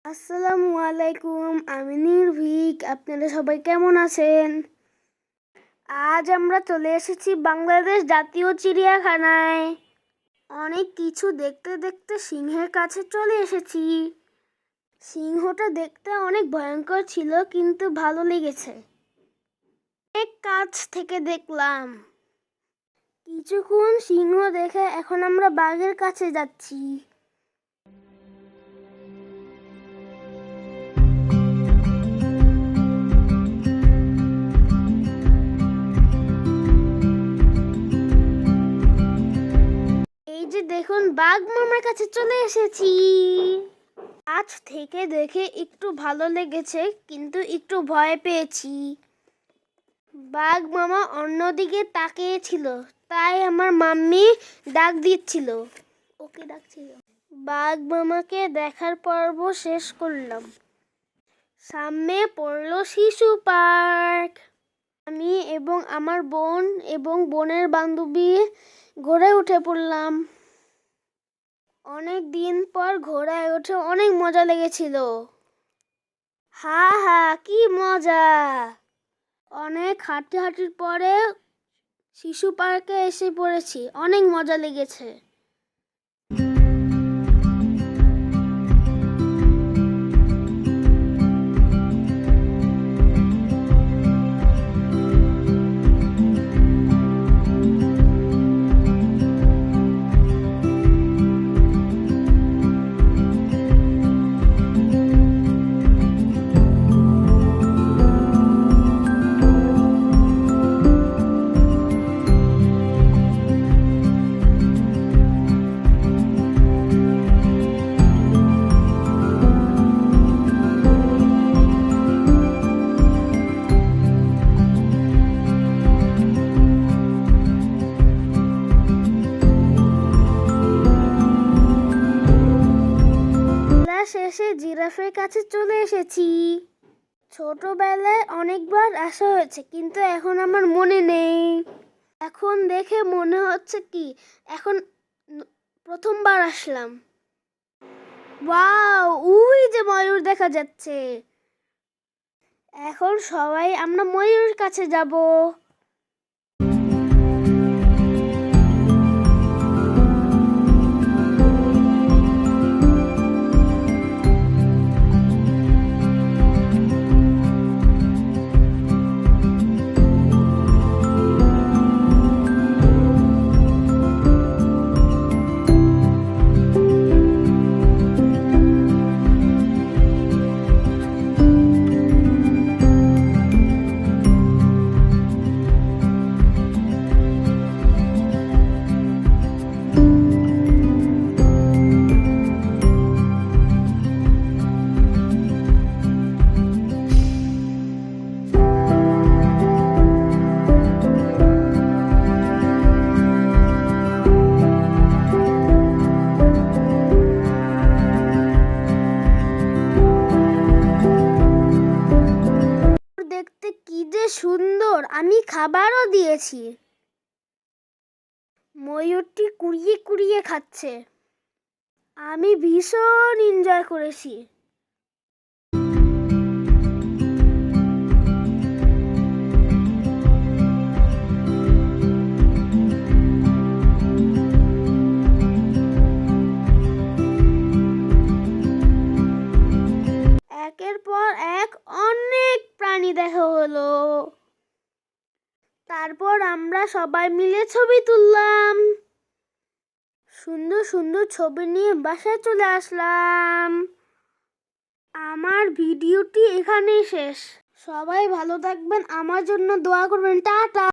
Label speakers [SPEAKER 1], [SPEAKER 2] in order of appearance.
[SPEAKER 1] আসসালামু আলাইকুম, আমি নির্ভীক। আপনারা সবাই কেমন আছেন? আজ আমরা চলে এসেছি বাংলাদেশ জাতীয় চিড়িয়াখানায়। অনেক কিছু দেখতে দেখতে সিংহের কাছে চলে এসেছি। সিংহটা দেখতে অনেক ভয়ঙ্কর ছিল, কিন্তু ভালো লেগেছে। এক কাছ থেকে দেখলাম। কিছুক্ষণ সিংহ দেখে এখন আমরা বাঘের কাছে যাচ্ছি। এই যে দেখুন, বাঘ মামার কাছে চলে এসেছি। আজ থেকে দেখে একটু ভালো লেগেছে, কিন্তু একটু ভয় পেয়েছি। বাঘ মামা অন্যদিকে তাকিয়েছিল, তাই আমার মাম্মি ডাক দিচ্ছিল, ওকে ডাকছিল। বাঘ মামাকে দেখার পর্ব শেষ করলাম। সামনে পড়লো শিশু পার্ক। আমি এবং আমার বোন এবং বোনের বান্ধবী ঘোড়ায় উঠে পড়লাম। অনেক দিন পর ঘোড়ায় উঠে অনেক মজা লেগেছিল। হা হা, কি মজা! অনেক হাঁটাহাঁটির পরে শিশু পার্কে এসে পড়েছি। অনেক মজা লেগেছে। শেষে জিরাফের কাছে চলে এসেছি। ছোটবেলায় অনেকবার আসা হয়েছে, কিন্তু এখন আমার মনে নেই। এখন দেখে মনে হচ্ছে কি এখন প্রথমবার আসলাম। ওয়াও, ওই যে ময়ূর দেখা যাচ্ছে। এখন সবাই আমরা ময়ূরের কাছে যাব। দেখতে কি যে সুন্দর! আমি খাবারও দিয়েছি। ময়ূরটি কুড়িয়ে কুড়িয়ে খাচ্ছে। আমি ভীষণ এনজয় করেছি। একের পর এক অনেক প্রাণী দেখা হলো। তারপর আমরা সবাই মিলে ছবি তুললাম। সুন্দর সুন্দর ছবি নিয়ে বাসায় চলে আসলাম। আমার ভিডিওটি এখানেই শেষ। সবাই ভালো থাকবেন, আমার জন্য দোয়া করবেন। টাটা।